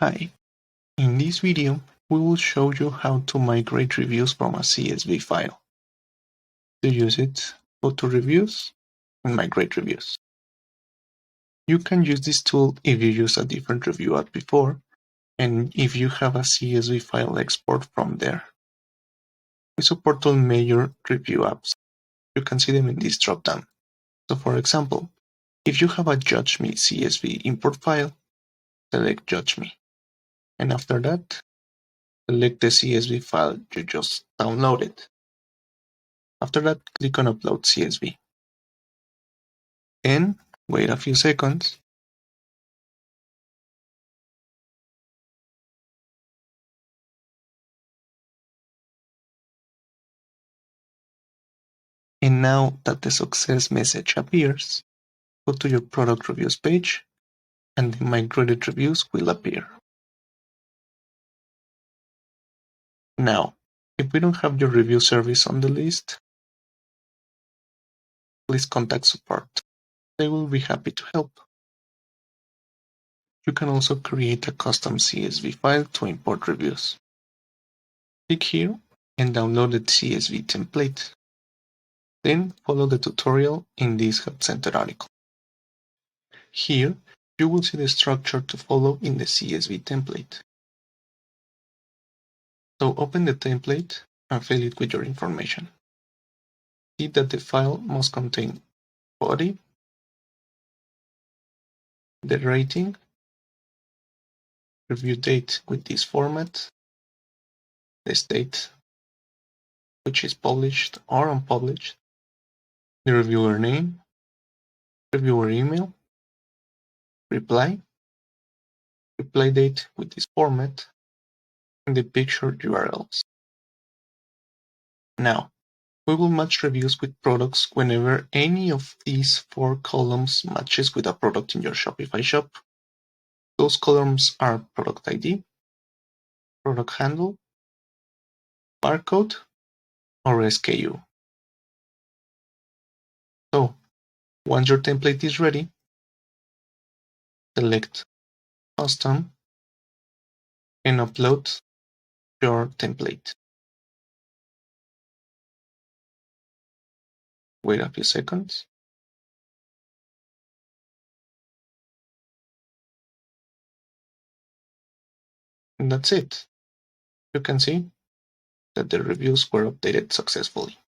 Hi, in this video we will show you how to migrate reviews from a CSV file. To use it, go to Reviews and Migrate Reviews. You can use this tool if you used a different review app before and if you have a CSV file export from there. We support all major review apps. You can see them in this dropdown. So for example, if you have a Judge Me CSV import file, select Judge Me. And after that, select the CSV file you just downloaded. After that, click on Upload CSV. And wait a few seconds. And now that the success message appears, go to your product reviews page and the migrated reviews will appear. Now, if we don't have your review service on the list, please contact support. They will be happy to help. You can also create a custom CSV file to import reviews. Click here and download the CSV template. Then follow the tutorial in this Help Center article. Here, you will see the structure to follow in the CSV template. So open the template and fill it with your information. See that the file must contain body, the rating, review date with this format, the state, which is published or unpublished, the reviewer name, reviewer email, reply date with this format, and the picture URLs. Now, we will match reviews with products whenever any of these 4 columns matches with a product in your Shopify shop. Those columns are product ID, product handle, barcode, or SKU. So, once your template is ready, select Custom and upload your template. Wait a few seconds. And that's it. You can see that the reviews were updated successfully.